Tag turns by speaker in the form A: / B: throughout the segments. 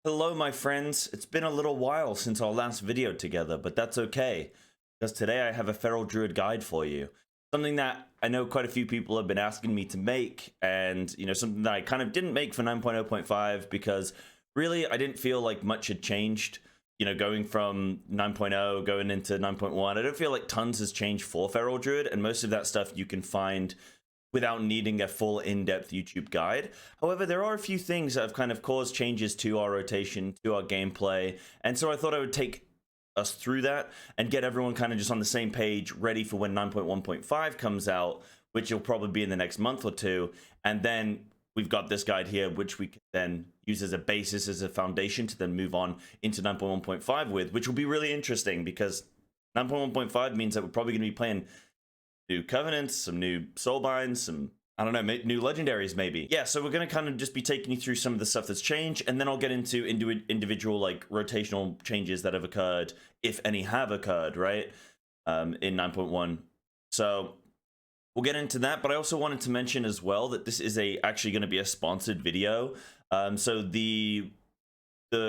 A: Hello, my friends. It's been a little while since our last video together, but that's okay, because today I have a Feral Druid guide for you. Something that I know quite a few people have been asking me to make, and something that I kind of didn't make for 9.0.5 because really I didn't feel like much had changed. Going from 9.0 going into 9.1, I don't feel like tons has changed for Feral Druid, and most of that stuff you can find without needing a full in-depth YouTube guide. However, there are a few things that have kind of caused changes to our rotation, to our gameplay, and so I thought I would take us through that and get everyone kind of just on the same page, ready for when 9.1.5 comes out, which will probably be in the next month or two. And then we've got this guide here, which we can then use as a basis, as a foundation to then move on into 9.1.5 with, which will be really interesting because 9.1.5 means that we're probably going to be playing new covenants, some new Soulbinds, some, I don't know, new legendaries maybe. Yeah, so we're going to kind of just be taking you through some of the stuff that's changed, and then I'll get into individual like rotational changes that have occurred, if any have occurred, right, in 9.1. So we'll get into that, but I also wanted to mention as well that this is actually going to be a sponsored video. So the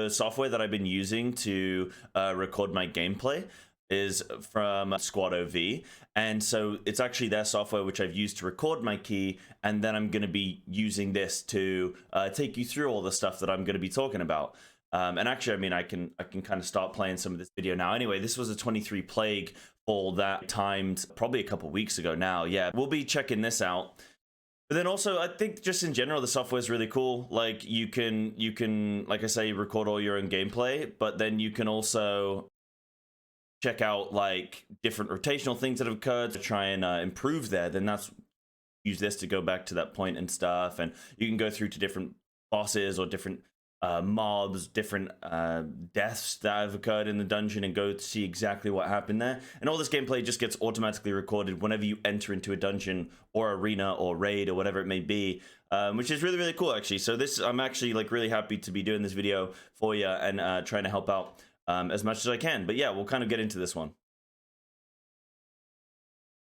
A: software that I've been using to record my gameplay is from Squad OV, and so it's actually their software which I've used to record my key, and then I'm going to be using this to take you through all the stuff that I'm going to be talking about. And actually, I mean, I can kind of start playing some of this video now. Anyway, this was a 23 plague fall that timed probably a couple weeks ago now. Yeah, we'll be checking this out. But then also, I think just in general, the software is really cool. Like you can, like I say, record all your own gameplay, but then you can also check out like different rotational things that have occurred to try and improve there. Then use this to go back to that point and stuff, and you can go through to different bosses or different mobs, different deaths that have occurred in the dungeon, and go to see exactly what happened there. And all this gameplay just gets automatically recorded whenever you enter into a dungeon or arena or raid or whatever it may be, which is really, really cool actually. So I'm actually like really happy to be doing this video for you and trying to help out as much as I can. But yeah, we'll kind of get into this one.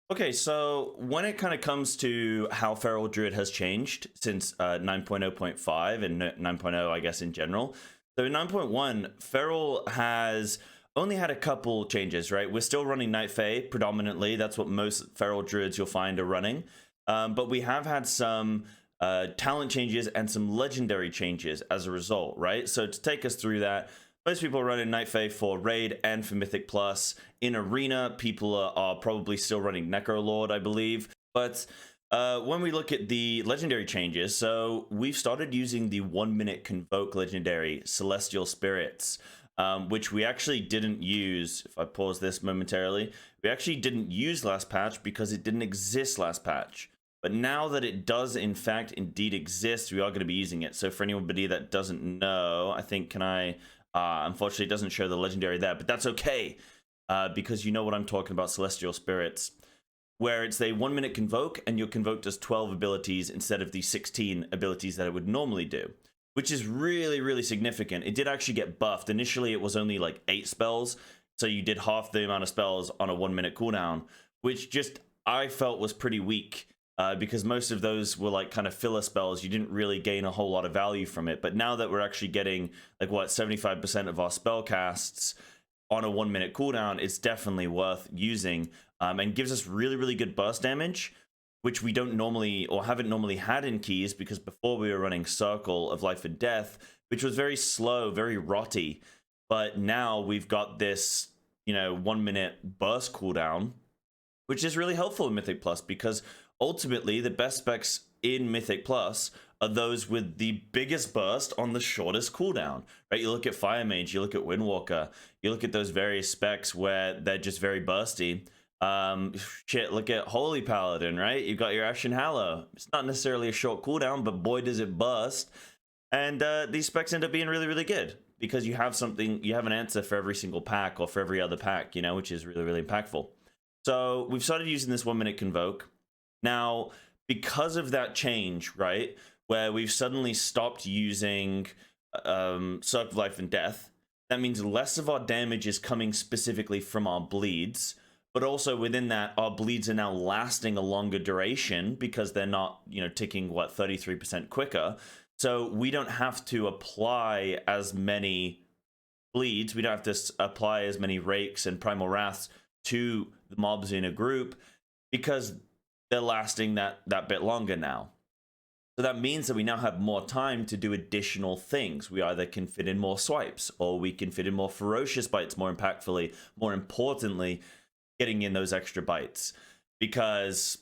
A: Okay, so when it kind of comes to how Feral Druid has changed since 9.0.5 and 9.0, I guess, in general. So in 9.1, Feral has only had a couple changes, right? We're still running Night Fae predominantly. That's what most Feral Druids you'll find are running. But we have had some talent changes and some legendary changes as a result, right? So to take us through that, most people are running Night Fae for Raid and for Mythic Plus. In Arena, people are probably still running Necrolord, I believe. But when we look at the legendary changes, so we've started using the 1-minute Convoke legendary, Celestial Spirits, which we actually didn't use. If I pause this momentarily, we actually didn't use last patch because it didn't exist last patch. But now that it does, in fact, indeed exist, we are going to be using it. So for anybody that doesn't know, I think, unfortunately, it doesn't show the legendary there, but that's okay, because you know what I'm talking about, Celestial Spirits, where it's a 1-minute Convoke, and your Convoke does 12 abilities instead of the 16 abilities that it would normally do, which is really, really significant. It did actually get buffed. Initially, it was only like 8 spells, so you did half the amount of spells on a 1-minute cooldown, which just I felt was pretty weak. Because most of those were like kind of filler spells. You didn't really gain a whole lot of value from it. But now that we're actually getting like 75% of our spell casts on a 1-minute cooldown, it's definitely worth using, and gives us really, really good burst damage, which we don't normally or haven't normally had in keys, because before we were running Circle of Life and Death, which was very slow, very rotty. But now we've got this 1-minute burst cooldown, which is really helpful in Mythic Plus, because ultimately the best specs in Mythic Plus are those with the biggest burst on the shortest cooldown, right? You look at Fire Mage, you look at Windwalker, you look at those various specs where they're just very bursty. Look at Holy Paladin, right? You've got your Ashen Hallow. It's not necessarily a short cooldown, but boy does it burst. And these specs end up being really, really good, because you have an answer for every single pack, or for every other pack, which is really, really impactful. So we've started using this 1-minute Convoke. Now, because of that change, right, where we've suddenly stopped using Circle of Life and Death, that means less of our damage is coming specifically from our bleeds, but also within that, our bleeds are now lasting a longer duration because they're not, ticking, 33% quicker. So we don't have to apply as many bleeds. We don't have to apply as many rakes and primal wraths to the mobs in a group because they're lasting that bit longer now. So that means that we now have more time to do additional things. We either can fit in more swipes, or we can fit in more ferocious bites more impactfully. More importantly, getting in those extra bites, because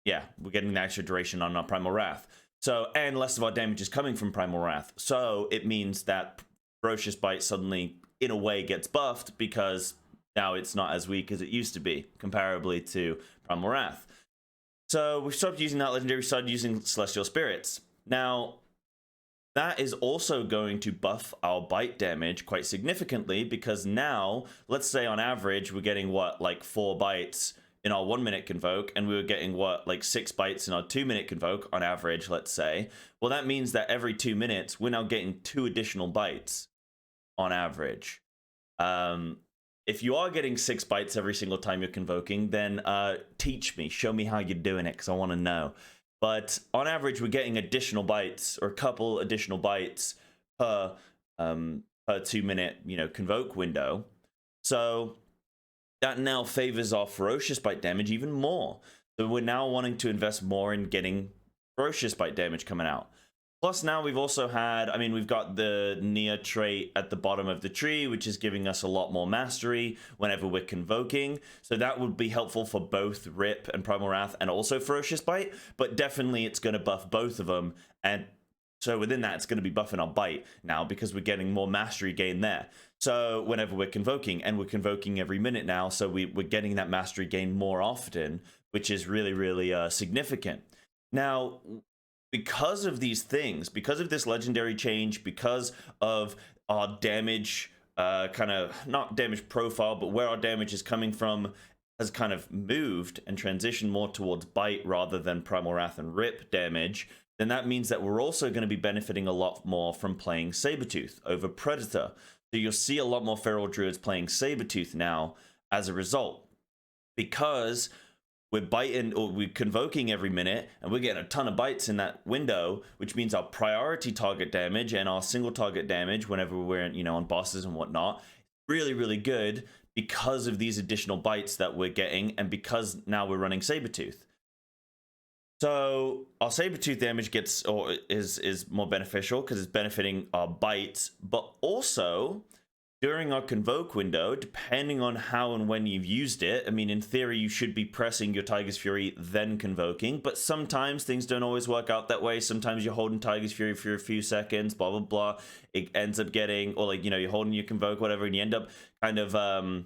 A: yeah, we're getting the extra duration on our Primal Wrath. So, and less of our damage is coming from Primal Wrath. So it means that Ferocious Bite suddenly, in a way, gets buffed because now it's not as weak as it used to be, comparably to Primal Wrath. So we stopped using that legendary, started using Celestial Spirits. Now, that is also going to buff our bite damage quite significantly, because now, let's say on average, we're getting what, like 4 bites in our 1 minute convoke, and we were getting what, like 6 bites in our 2 minute convoke on average, let's say. Well, that means that every 2 minutes, we're now getting 2 additional bites on average. If you are getting 6 bites every single time you're convoking, then teach me, show me how you're doing it, because I want to know. But on average, we're getting additional bites, or a couple additional bites per 2 minute, convoke window. So that now favors our Ferocious Bite damage even more. So we're now wanting to invest more in getting Ferocious Bite damage coming out. Plus now we've also had, we've got the Nia trait at the bottom of the tree, which is giving us a lot more mastery whenever we're convoking. So that would be helpful for both Rip and Primal Wrath and also Ferocious Bite, but definitely it's going to buff both of them. And so within that, it's going to be buffing our bite now because we're getting more mastery gain there. So whenever we're convoking, and we're convoking every minute now, so we're getting that mastery gain more often, which is really, really significant. Now, because of these things, because of this legendary change, because of our damage, kind of not damage profile, but where our damage is coming from has kind of moved and transitioned more towards bite rather than Primal Wrath and Rip damage, then that means that we're also going to be benefiting a lot more from playing Sabretooth over Predator. So you'll see a lot more Feral Druids playing Sabretooth now as a result, because we're biting, or we're convoking every minute, and we're getting a ton of bites in that window, which means our priority target damage and our single target damage whenever we're on bosses and whatnot, really, really good because of these additional bites that we're getting, and because now we're running Sabretooth. So our Sabretooth damage is more beneficial because it's benefiting our bites, but also during our convoke window, depending on how and when you've used it, in theory, you should be pressing your Tiger's Fury, then convoking, but sometimes things don't always work out that way. Sometimes you're holding Tiger's Fury for a few seconds, blah, blah, blah. It ends up getting, or you're holding your convoke, whatever, and you end up kind of,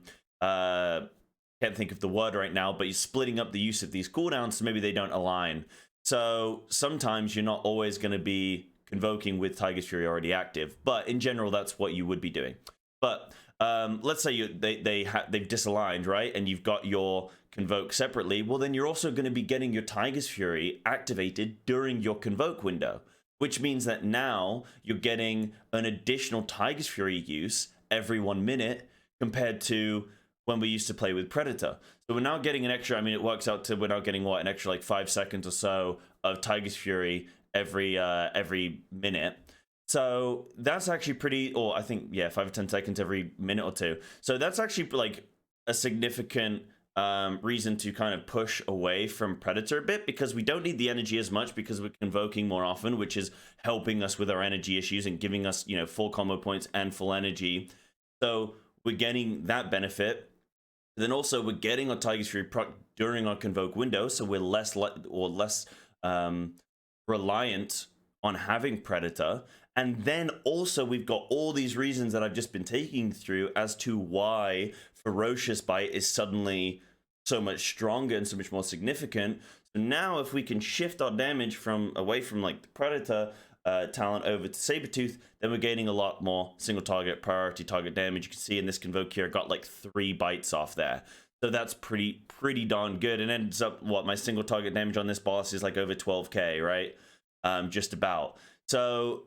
A: can't think of the word right now, but you're splitting up the use of these cooldowns, so maybe they don't align. So sometimes you're not always going to be convoking with Tiger's Fury already active, but in general, that's what you would be doing. But let's say they've disaligned, right? And you've got your convoke separately. Well, then you're also going to be getting your Tiger's Fury activated during your convoke window, which means that now you're getting an additional Tiger's Fury use every 1 minute compared to when we used to play with Predator. So we're now getting an extra, it works out to, we're now getting what, an extra like 5 seconds or so of Tiger's Fury every minute. So that's actually pretty, or I think, 5 or 10 seconds every minute or two. So that's actually like a significant reason to kind of push away from Predator a bit, because we don't need the energy as much because we're convoking more often, which is helping us with our energy issues and giving us, full combo points and full energy. So we're getting that benefit. Then also we're getting our Tiger's Fury proc during our convoke window, so we're less reliant on having Predator. And then also we've got all these reasons that I've just been taking through as to why Ferocious Bite is suddenly so much stronger and so much more significant. So now if we can shift our damage away from like the Predator talent over to Sabretooth, then we're gaining a lot more single target, priority target damage. You can see in this convoke here, I got like 3 bites off there. So that's pretty darn good. And ends up, what, my single target damage on this boss is like over 12k, right? Just about. So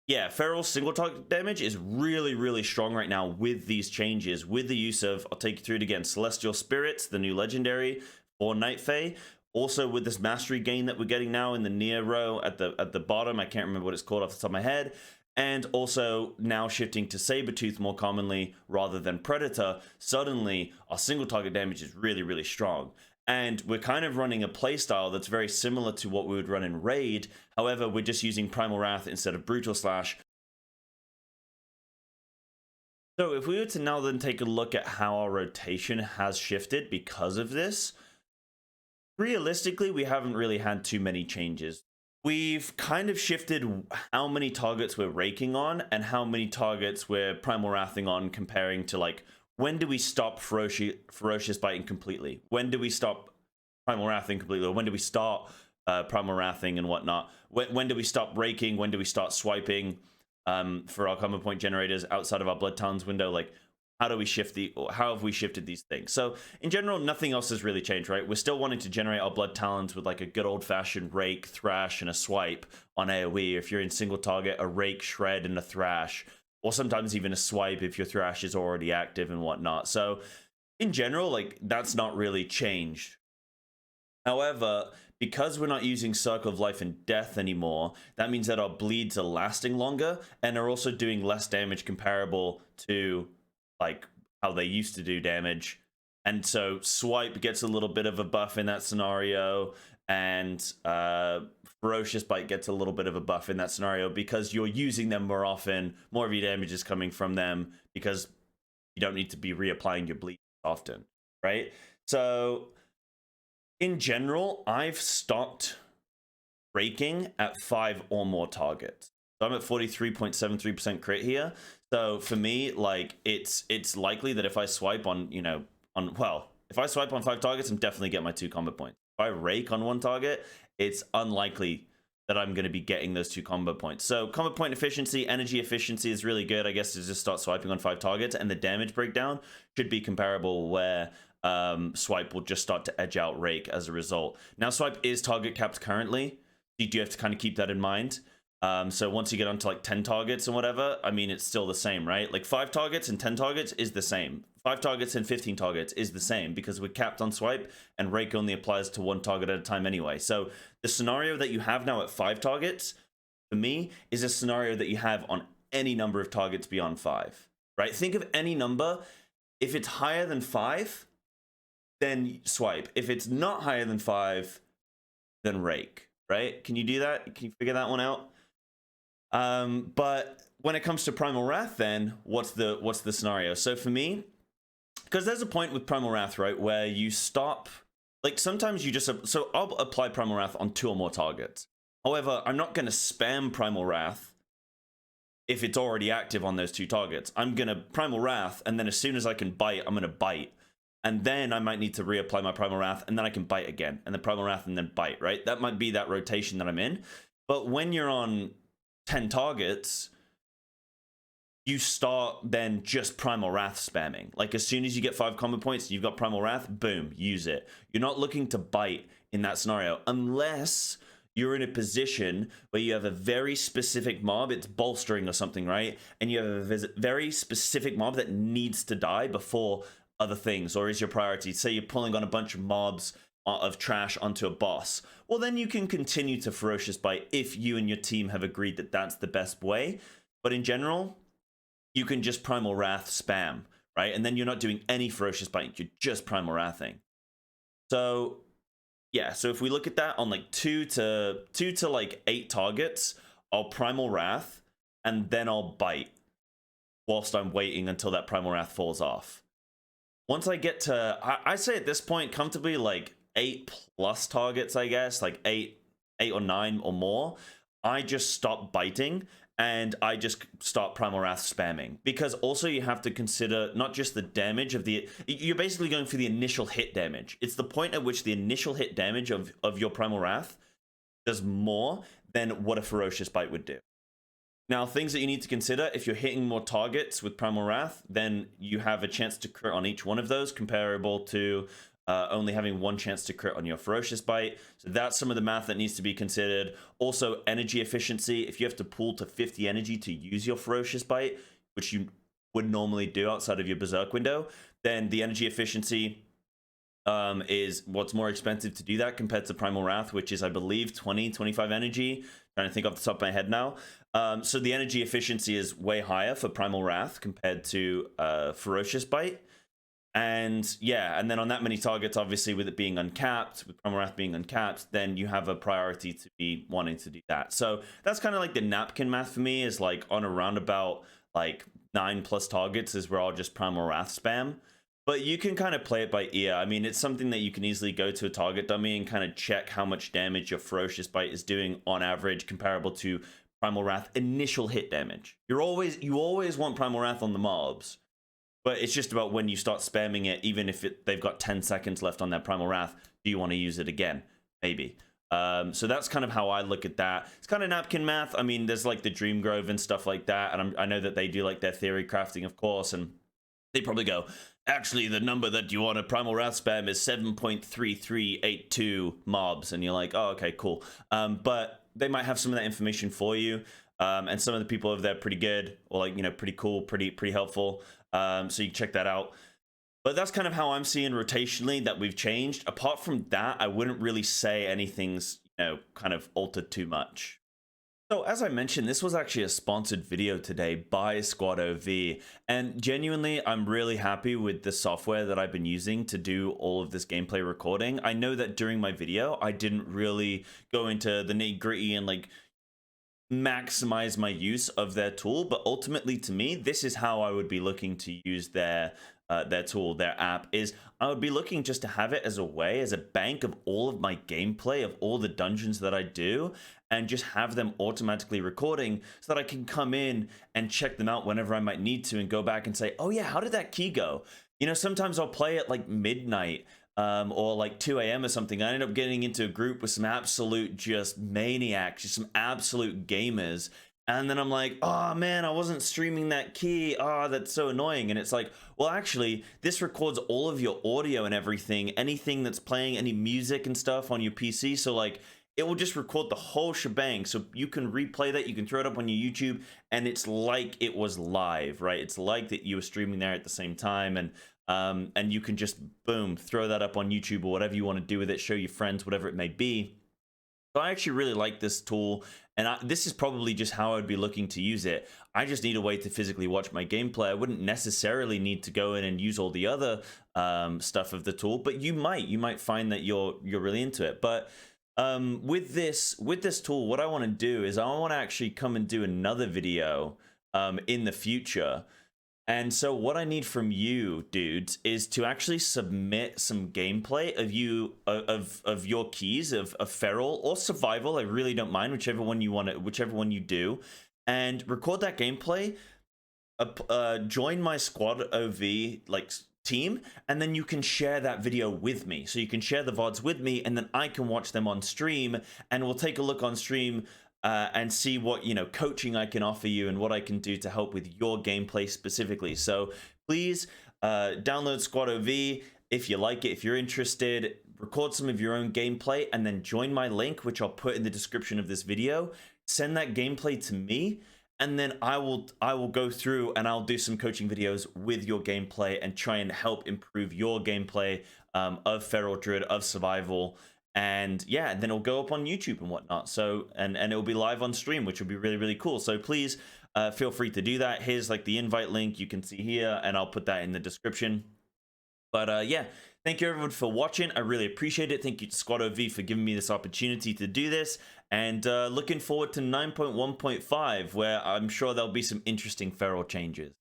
A: yeah, Feral's single target damage is really, really strong right now with these changes, with the use of, I'll take you through it again, Celestial Spirits, the new legendary for Night Fae, Also with this mastery gain that we're getting now in the near row at the bottom, I can't remember what it's called off the top of my head. And also now shifting to Sabertooth more commonly rather than Predator, suddenly our single target damage is really, really strong. And we're kind of running a playstyle that's very similar to what we would run in Raid. However, we're just using Primal Wrath instead of Brutal Slash. So if we were to now then take a look at how our rotation has shifted because of this, realistically, we haven't really had too many changes. We've kind of shifted how many targets we're raking on and how many targets we're Primal Wrathing on, comparing to like, when do we stop Ferocious Biting completely? When do we stop Primal Wrathing completely? Or when do we start Primal Wrathing and whatnot? When do we stop raking? When do we start swiping for our combo point generators outside of our Blood Talons window? Like, how do we shift how have we shifted these things? So in general, nothing else has really changed, right? We're still wanting to generate our Blood Talons with like a good old-fashioned rake, thrash, and a swipe on AoE. If you're in single target, a rake, shred, and a thrash, or sometimes even a swipe if your thrash is already active and whatnot. So in general, like, that's not really changed. However, because we're not using Circle of Life and Death anymore, that means that our bleeds are lasting longer and are also doing less damage comparable to like how they used to do damage. And so Swipe gets a little bit of a buff in that scenario, and Ferocious Bite gets a little bit of a buff in that scenario because you're using them more often. More of your damage is coming from them because you don't need to be reapplying your bleed often, right? So in general, I've stopped raking at 5 or more targets. So I'm at 43.73% crit here. So for me, like, it's likely that if I swipe on, if I swipe on 5 targets, I'm definitely getting my 2 combo points. If I rake on 1 target, it's unlikely that I'm going to be getting those 2 combo points. So combo point efficiency, energy efficiency is really good, I guess, to just start swiping on 5 targets, and the damage breakdown should be comparable where Swipe will just start to edge out Rake as a result. Now, Swipe is target capped currently. You do have to kind of keep that in mind. So once you get onto like 10 targets and whatever, I mean, it's still the same, right? Like 5 targets and 10 targets is the same. 5 targets and 15 targets is the same because we're capped on Swipe, and Rake only applies to 1 target at a time anyway. So the scenario that you have now at 5 targets, for me, is a scenario that you have on any number of targets beyond 5, right? Think of any number. If it's higher than 5, then Swipe. If it's not higher than 5, then Rake, right? Can you do that? Can you figure that one out? But when it comes to Primal Wrath, then what's the scenario? So for me, because there's a point with Primal Wrath, right, where you stop, like sometimes you just, so I'll apply Primal Wrath on 2 or more targets. However, I'm not going to spam Primal Wrath if it's already active on those 2 targets. I'm going to Primal Wrath, and then as soon as I can bite, I'm going to bite. And then I might need to reapply my Primal Wrath, and then I can bite again, and then Primal Wrath, and then bite, right? That might be that rotation that I'm in. But when you're on 10 targets, you start then just Primal Wrath spamming. Like as soon as you get 5 combo points, you've got Primal Wrath, boom, use it. You're not looking to bite in that scenario unless you're in a position where you have a very specific mob, it's bolstering or something, right? And you have a very specific mob that needs to die before other things, or is your priority. Say you're pulling on a bunch of mobs of trash onto a boss. Well, then you can continue to Ferocious Bite if you and your team have agreed that that's the best way. But in general, you can just Primal Wrath spam, right? And then you're not doing any Ferocious Bite, you're just Primal Wrathing. So yeah, so if we look at that on like 2 to like 8 targets, I'll Primal Wrath and then I'll bite whilst I'm waiting until that Primal Wrath falls off. Once I get to, I say at this point comfortably like 8+ targets, I guess, like 8 or 9 or more, I just stop biting and I just start Primal Wrath spamming. Because also you have to consider not just the damage of you're basically going for the initial hit damage. It's the point at which the initial hit damage of your Primal Wrath does more than what a Ferocious Bite would do. Now, things that you need to consider, if you're hitting more targets with Primal Wrath, then you have a chance to crit on each one of those, comparable to only having 1 chance to crit on your Ferocious Bite. So that's some of the math that needs to be considered. Also, energy efficiency. If you have to pull to 50 energy to use your Ferocious Bite, which you would normally do outside of your Berserk window, then the energy efficiency is what's more expensive to do that compared to Primal Wrath, which is, I believe, 25 energy. Trying to think off the top of my head now. So the energy efficiency is way higher for Primal Wrath compared to Ferocious Bite. And yeah, and then on that many targets, obviously with it being uncapped, with Primal Wrath being uncapped, then you have a priority to be wanting to do that. So that's kind of like the napkin math for me, is like on around about like 9+ targets is where I'll just Primal Wrath spam. But you can kind of play it by ear. I mean, it's something that you can easily go to a target dummy and kind of check how much damage your Ferocious Bite is doing on average, comparable to Primal Wrath initial hit damage. You always want Primal Wrath on the mobs. But it's just about when you start spamming it, even if they've got 10 seconds left on their Primal Wrath, do you want to use it again? Maybe. So that's kind of how I look at that. It's kind of napkin math. I mean, there's like the Dream Grove and stuff like that. And I know that they do like their theory crafting, of course. And they probably go, actually, the number that you want a Primal Wrath spam is 7.3382 mobs. And you're like, oh, okay, cool. But they might have some of that information for you. And some of the people over there are pretty good, or like, you know, pretty cool, pretty helpful. So you can check that out. But that's kind of how I'm seeing rotationally that we've changed. Apart from that, I wouldn't really say anything's, you know, kind of altered too much. So as I mentioned, this was actually a sponsored video today by Squad OV, and genuinely, I'm really happy with the software that I've been using to do all of this gameplay recording. I know that during my video, I didn't really go into the nitty-gritty and like maximize my use of their tool, but ultimately to me, this is how I would be looking to use their tool, their app. Is I would be looking just to have it as a way, as a bank of all of my gameplay, of all the dungeons that I do, and just have them automatically recording so that I can come in and check them out whenever I might need to and go back and say, oh yeah, how did that key go? You know, sometimes I'll play at like midnight or like 2 a.m. or something. I end up getting into a group with some absolute just maniacs, just some absolute gamers. And then I'm like, oh man, I wasn't streaming that key. Oh, that's so annoying. And it's like, well, actually, this records all of your audio and everything, anything that's playing, any music and stuff on your PC. So like, it will just record the whole shebang. So you can replay that, you can throw it up on your YouTube, and it's like it was live, right? It's like that you were streaming there at the same time. And you can just, boom, throw that up on YouTube or whatever you want to do with it, show your friends, whatever it may be. So I actually really like this tool, and this is probably just how I would be looking to use it. I just need a way to physically watch my gameplay. I wouldn't necessarily need to go in and use all the other stuff of the tool, but you might find that you're really into it. But with this tool, what I want to do is I want to actually come and do another video in the future. And so what I need from you, dudes, is to actually submit some gameplay of your keys of Feral or Survival. I really don't mind, whichever one you want, whichever one you do, and record that gameplay. Join my Squad OV like team, and then you can share that video with me. So you can share the VODs with me, and then I can watch them on stream, and we'll take a look on stream. And see what, you know, coaching I can offer you and what I can do to help with your gameplay specifically. So please download Squad OV if you like it, if you're interested, record some of your own gameplay, and then join my link, which I'll put in the description of this video. Send that gameplay to me, and then I will go through and I'll do some coaching videos with your gameplay and try and help improve your gameplay of Feral Druid, of Survival. And yeah, then it'll go up on YouTube and whatnot. So, and it'll be live on stream, which will be really cool. So please feel free to do that. Here's like the invite link you can see here, and I'll put that in the description. But yeah, thank you everyone for watching. I really appreciate it. Thank you to Squad OV for giving me this opportunity to do this. And looking forward to 9.1.5, where I'm sure there'll be some interesting Feral changes.